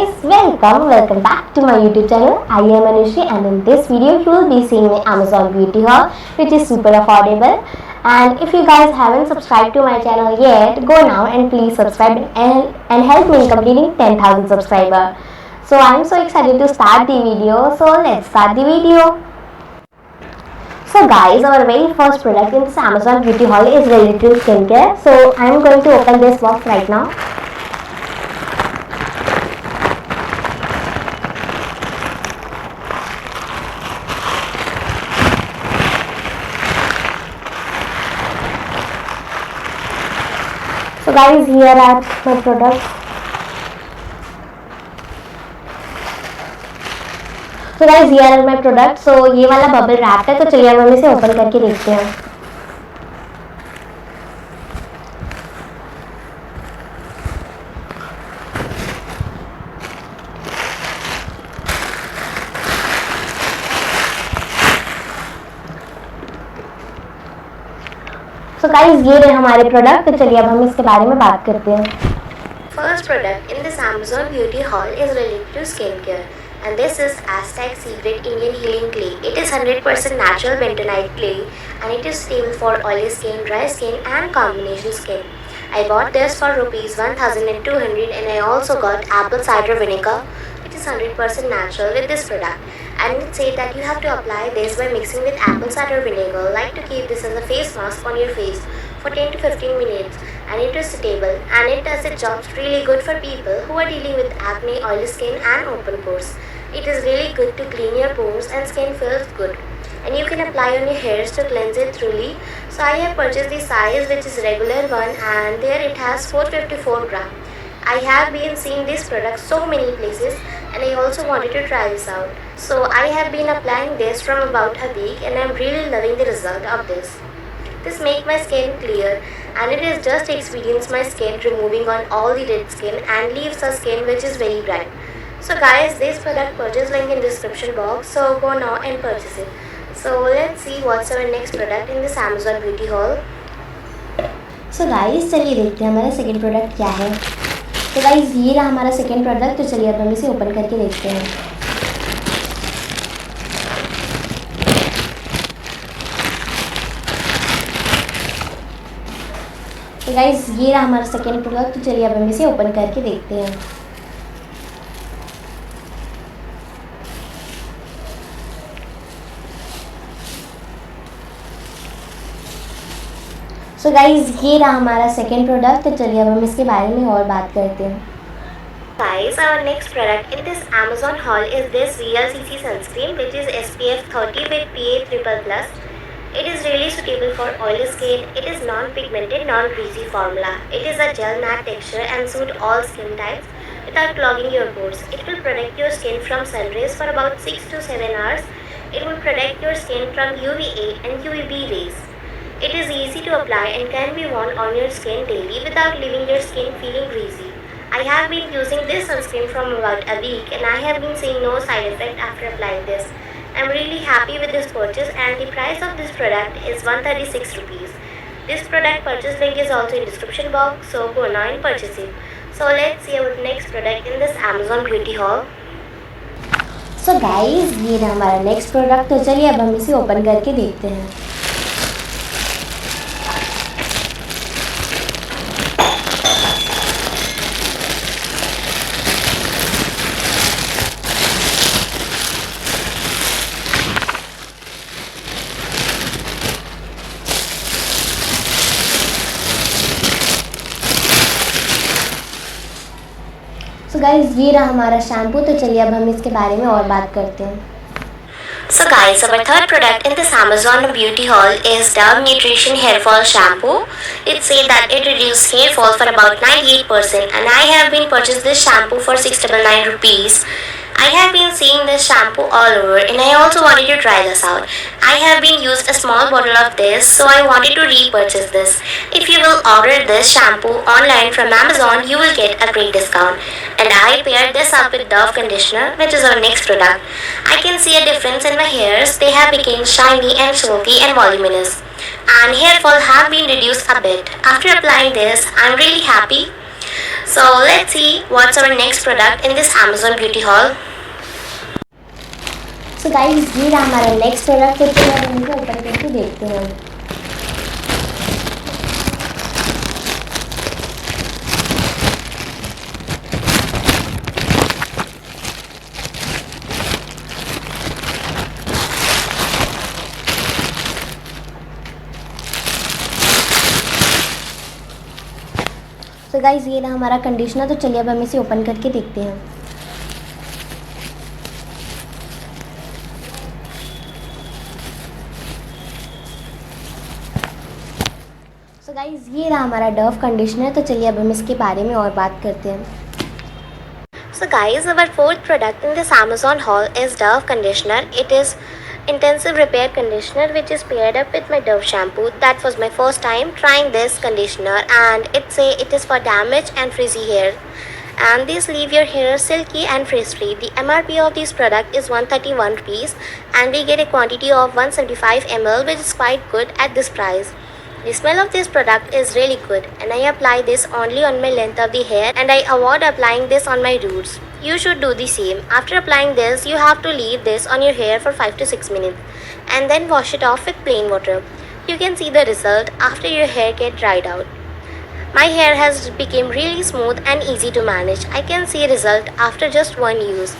guys, welcome back to my YouTube channel. I am Anushri and in this video you will be seeing my Amazon beauty haul which is super affordable. And if you guys haven't subscribed to my channel yet, go now and please subscribe and help me in completing 10,000 subscribers. So I am so excited to start the video, so let's start the video. So guys, our very first product in this Amazon beauty haul is related to skincare. So I am going to open this box right now. So guys, here are my products. So guys, here are my products. So ये वाला bubble wrap है, तो चलिए हम इसे open करके देखते हैं. So guys, ये रहे हमारे प्रोडक्ट. तो चलिए अब हम इसके बारे में बात करते हैं. First product in this Amazon beauty haul is related to skincare, and this is Aztec Secret Indian Healing Clay. It is 100% natural bentonite clay and it is stable for oily skin, dry skin and combination skin. I bought this for rupees 1200 and I also got apple cider vinegar. It is 100% natural with this product, and it said that you have to apply this by mixing with apple cider vinegar. Like to keep this as a face mask on your face for 10 to 15 minutes, and it is stable and it does its job really good for people who are dealing with acne, oily skin and open pores. It is really good to clean your pores and skin feels good, and you can apply on your hairs to cleanse it thoroughly. So I have purchased the size which is regular one, and there it has 454 gram. I have been seeing this product so many places and I also wanted to try this out. So I have been applying this from about a week and I am really loving the result of this. This makes my skin clear, and it is just experience my skin removing on all the dead skin and leaves a skin which is very bright. So guys, this product purchase link in description box, so go now and purchase it. So let's see what's our next product in this Amazon beauty haul. So guys, चलिए देखते हैं हमारा second product क्या है. तो guys, ये रहा हमारा सेकंड प्रोडक्ट. तो चलिए अब हम इसे ओपन करके देखते हैं. तो गाइस, ये रहा हमारा सेकंड प्रोडक्ट. तो चलिए अब हम इसे ओपन करके देखते हैं. सो गाइज, ये रहा हमारा सेकेंड प्रोडक्ट. तो चलिए अब हम इसके बारे में और बात करते हैं. Guys, our next product in this Amazon haul is this VLCC sunscreen, which is SPF 30 with PA+++. It is really suitable for oily skin. It is non-pigmented, non-greasy formula. It is a gel matte texture and suit all skin types without clogging your pores. It will protect your skin from sun rays for about 6 to 7 hours. It will protect your skin from UVA and UVB rays. It is easy to apply and can be worn on your skin daily without leaving your skin feeling greasy. I have been using this sunscreen from about a week and I have been seeing no side effect after applying this. I am really happy with this purchase, and the price of this product is 136 rupees. This product purchase link is also in description box, so go now and purchase it. So let's see our next product in this Amazon beauty haul. So guys, ये रहा हमारा next product. तो चलिए अब हम इसे open करके देखते हैं. सो गाइज, ये रहा हमारा शैम्पू. तो चलिए अब हम इसके बारे में और बात करते हैं. So guys, our third product in this Amazon beauty haul is Dove Nutrition Hair Fall Shampoo. It says that it reduces hair fall for about 98%, and I have been purchased this shampoo for 699 rupees. I have been seeing this shampoo all over and I also wanted to try this out. I have been used a small bottle of this, so I wanted to repurchase this. If you will order this shampoo online from Amazon, you will get a great discount. And I paired this up with Dove conditioner, which is our next product. I can see a difference in my hairs. They have become shiny and silky and voluminous. And hair fall have been reduced a bit. After applying this, I'm really happy. So let's see what's our next product in this Amazon beauty haul. So guys ये रहा हमारा next product, तो चलिए अब हम इसे open करके देखते हैं। तो गाइस ये रहा हमारा कंडीशनर, तो चलिए अब हम इसे ओपन करके देखते हैं। तो गाइस ये रहा हमारा डव कंडीशनर, तो चलिए अब हम इसके बारे में और बात करते हैं। So guys, our fourth product in this Amazon haul is Dove conditioner. It is intensive repair conditioner which is paired up with my Dove shampoo. That was my first time trying this conditioner, and it is for damaged and frizzy hair. And these leave your hair silky and frizz free. The MRP of this product is 131 rupees, and we get a quantity of 175 ml, which is quite good at this price. The smell of this product is really good, and I apply this only on my length of the hair, and I avoid applying this on my roots. You should do the same. After applying this, you have to leave this on your hair for 5 to 6 minutes and then wash it off with plain water. You can see the result after your hair get dried out. My hair has become really smooth and easy to manage. I can see result after just one use.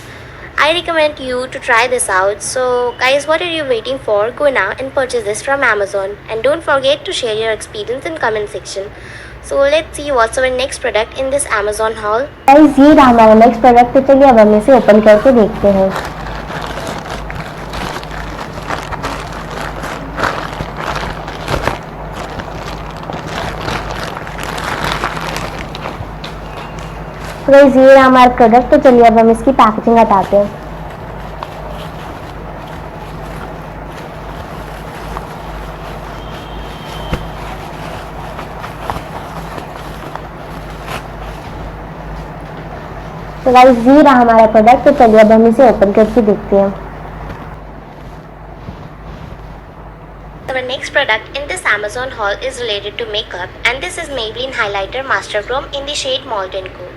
I recommend you to try this out. So guys, what are you waiting for? Go now and purchase this from Amazon, and don't forget to share your experience in comment section. So let's see what's our next product in this Amazon haul. Guys ये रहा हमारा next product, तो चलिए अब हम इसे open करके देखते हैं। तो गाइस ये रहा हमारा प्रोडक्ट, तो चलिए अब हम इसकी पैकेजिंग हटाते हैं। तो गाइस ये रहा हमारा प्रोडक्ट, तो चलिए अब हम इसे ओपन करके देखते हैं। Our next product in this Amazon haul is related to makeup, and this is Maybelline Highlighter Master Chrome in the shade Molten Cool.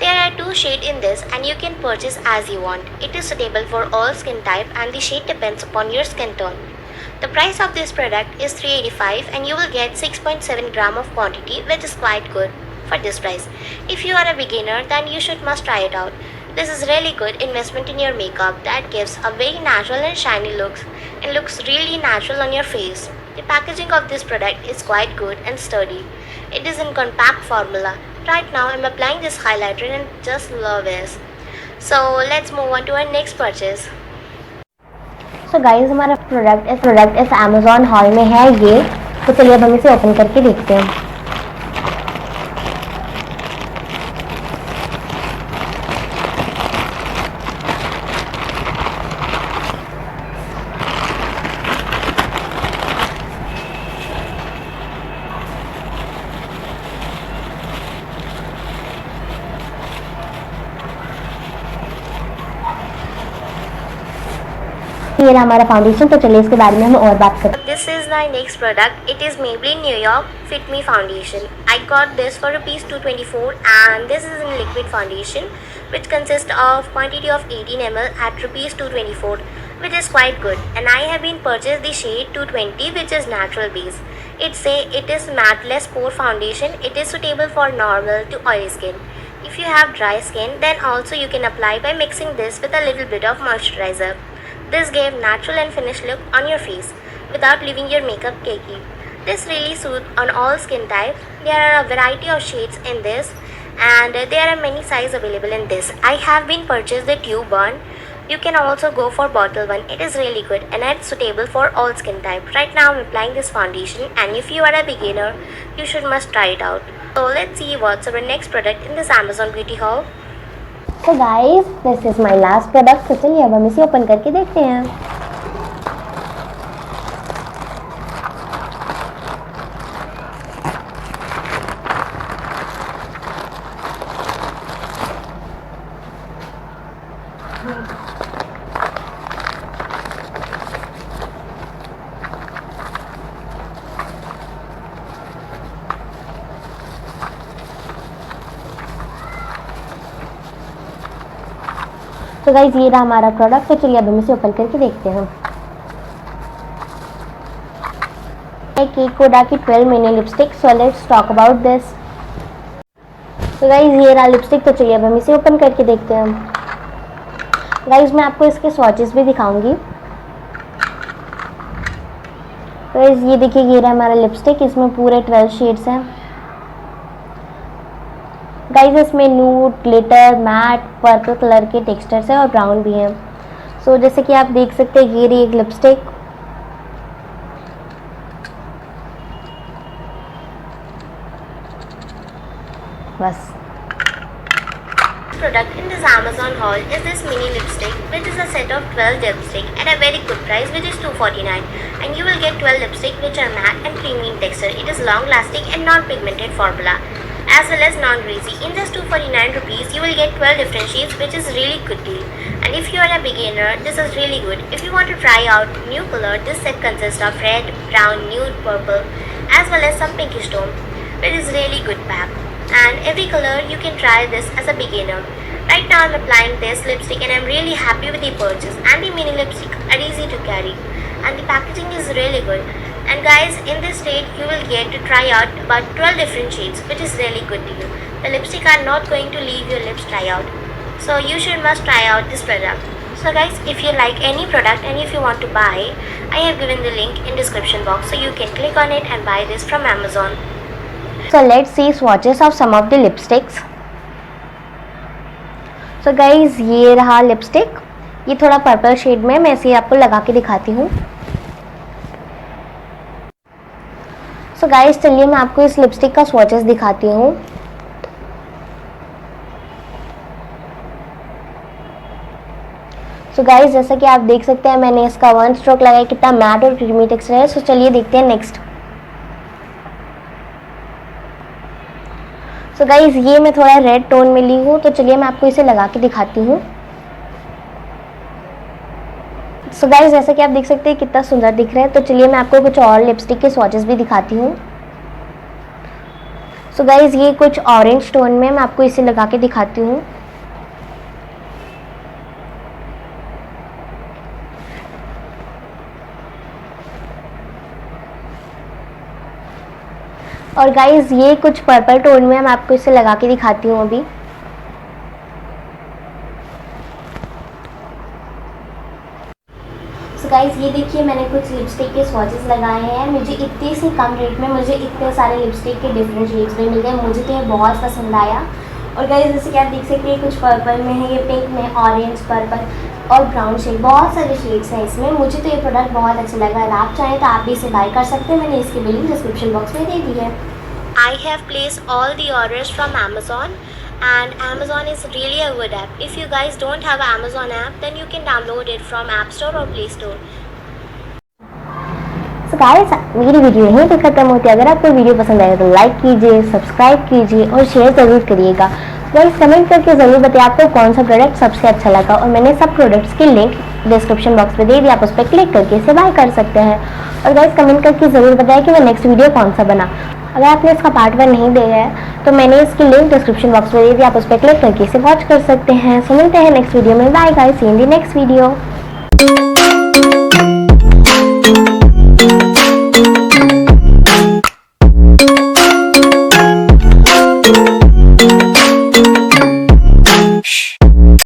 There are 2 shades in this, and you can purchase as you want. It is suitable for all skin type, and the shade depends upon your skin tone. The price of this product is $385, and you will get 6.7 gram of quantity, which is quite good for this price. If you are a beginner, then you must try it out. This is really good investment in your makeup that gives a very natural and shiny looks, and looks really natural on your face. The packaging of this product is quite good and sturdy. It is in compact formula. Right now I'm applying this highlighter and just love this. So let's move on to our next purchase. So guys हमारा product इस Amazon hall में है ये, तो चलिए अब हम इसे ओपन करके देखते हैं। ये रहा हमारा फाउंडेशन, तो चलिए इसके बारे में हम और बात करते हैं। This is my next product. It is Maybelline New York Fit Me Foundation. I got this for rupees 224, and this is in liquid foundation which consists of quantity of 18 ml at rupees 224, which is quite good. And I have been purchased the shade 220, which is natural base. It is matteless pore foundation. It is suitable for normal to oily skin. If you have dry skin, then also you can apply by mixing this with a little bit of moisturizer. This gave natural and finished look on your face without leaving your makeup cakey. This really suits on all skin types. There are a variety of shades in this, and there are many sizes available in this. I have been purchased the tube one. You can also go for bottle one. It is really good and it's suitable for all skin type. Right now I'm applying this foundation, and if you are a beginner, you must try it out. So let's see what's our next product in this Amazon beauty haul. तो guys this is my last product, तो चलिए अब हम इसे open करके देखते हैं। तो गाइज ये रहा हमारा प्रोडक्ट। तो चलिए अब हम इसे ओपन करके देखते हैं। केक कोडा की 12 mini lipstick. So let's talk about this. तो गाइज ये रहा लिपस्टिक। तो चलिए अब हम इसे ओपन करके देखते हैं। गाइज मैं आपको इसके स्वॉचेस भी दिखाऊंगी। तो गाइज ये देखिए ये रहा हमारा लिपस्टिक। इसमें पूरे 12 शेड्स हैं। गाइज इसमें nude, glitter, matte, purple colour के टेक्सचर्स है और ब्राउन भी है। सो जैसे कि आप देख सकते हैं ये रही एक लिपस्टिक। बस Product in this Amazon haul is this mini lipstick, which is a set of 12 lipstick at a very good price, which is $2.49, and you will get 12 lipstick which are matte and creamy in texture. It is long lasting and non-pigmented formula, as well as non-greasy. In just 249 rupees, you will get 12 different shades, which is really good deal. And if you are a beginner, this is really good. If you want to try out new color, this set consists of red, brown, nude, purple, as well as some pinkish tone. It is really good pack. And every color you can try this as a beginner. Right now I'm applying this lipstick and I'm really happy with the purchase, and the mini lipstick are easy to carry and the packaging is really good. And guys, in this state you will get to try out about 12 different shades, which is really good to you. The lipstick are not going to leave your lips dry out, so you should must try out this product. So guys, if you like any product and if you want to buy, I have given the link in description box, so you can click on it and buy this from Amazon. So let's see swatches of some of the lipsticks. So guys ये रहा lipstick. ये थोड़ा purple shade में, मैं इसे आपको लगा के दिखाती हूँ। So guys चलिए मैं आपको इस लिपस्टिक का स्वॉचेस दिखाती हूँ। So guys जैसा कि आप देख सकते हैं मैंने इसका 1 स्ट्रोक लगाया, कितना मैट और क्रीमी टेक्सचर है। So चलिए देखते हैं नेक्स्ट। सो गाइज ये मैं थोड़ा रेड टोन में ली हूँ, तो चलिए मैं आपको इसे लगा के दिखाती हूँ। सो गाइज जैसा कि आप देख सकते हैं कितना सुंदर दिख रहा है। तो चलिए मैं आपको कुछ और लिपस्टिक के स्वॉचेस भी दिखाती हूँ। सो गाइज ये कुछ ऑरेंज टोन में, मैं आपको इसे लगा के दिखाती हूँ। और गाइज ये कुछ पर्पल टोन में, मैं आपको इसे लगा के दिखाती हूँ अभी। सो गाइज ये देखिए मैंने कुछ लिपस्टिक के स्वॉचेस लगाए हैं। मुझे इतने से कम रेट में मुझे इतने सारे लिपस्टिक के डिफरेंट शेड्स में मिल गए। मुझे तो ये बहुत पसंद आया। और गाइज जैसे कि आप देख सकते हैं कुछ पर्पल में है, ये पिंक में, ऑरेंज, पर्पल और ब्राउन शेड, बहुत सारे शेड्स हैं इसमें। मुझे तो ये प्रोडक्ट बहुत अच्छा लगा। अगर आप चाहें तो आप भी इसे बाय कर सकते हैं। मैंने इसकी लिंक डिस्क्रिप्शन बॉक्स में दे दी है। I have placed all the orders from Amazon, and Amazon is really a good app. If you guys don't have Amazon app, then you can download it from App Store or Play Store. So guys मेरी video यहीं पे खत्म होती है। अगर आपको video पसंद आए तो लाइक कीजिए, सब्सक्राइब कीजिए और शेयर ज़रूर करिएगा। गाइस कमेंट करके ज़रूर बताइए आपको कौन सा प्रोडक्ट सबसे अच्छा लगा। और मैंने सब प्रोडक्ट्स की लिंक डिस्क्रिप्शन बॉक्स में दे दी, आप उस पर क्लिक करके इसे बाय कर सकते हैं। और गाइस कमेंट करके ज़रूर बताएं कि वो नेक्स्ट वीडियो कौन सा बना। अगर आपने इसका पार्ट 1 नहीं देखा है तो मैंने इसकी लिंक डिस्क्रिप्शन बॉक्स में दे दी, आप उस पर क्लिक करके इसे वॉच कर सकते हैं। सो मिलते हैं नेक्स्ट वीडियो में। Bye guys, see you in the next video.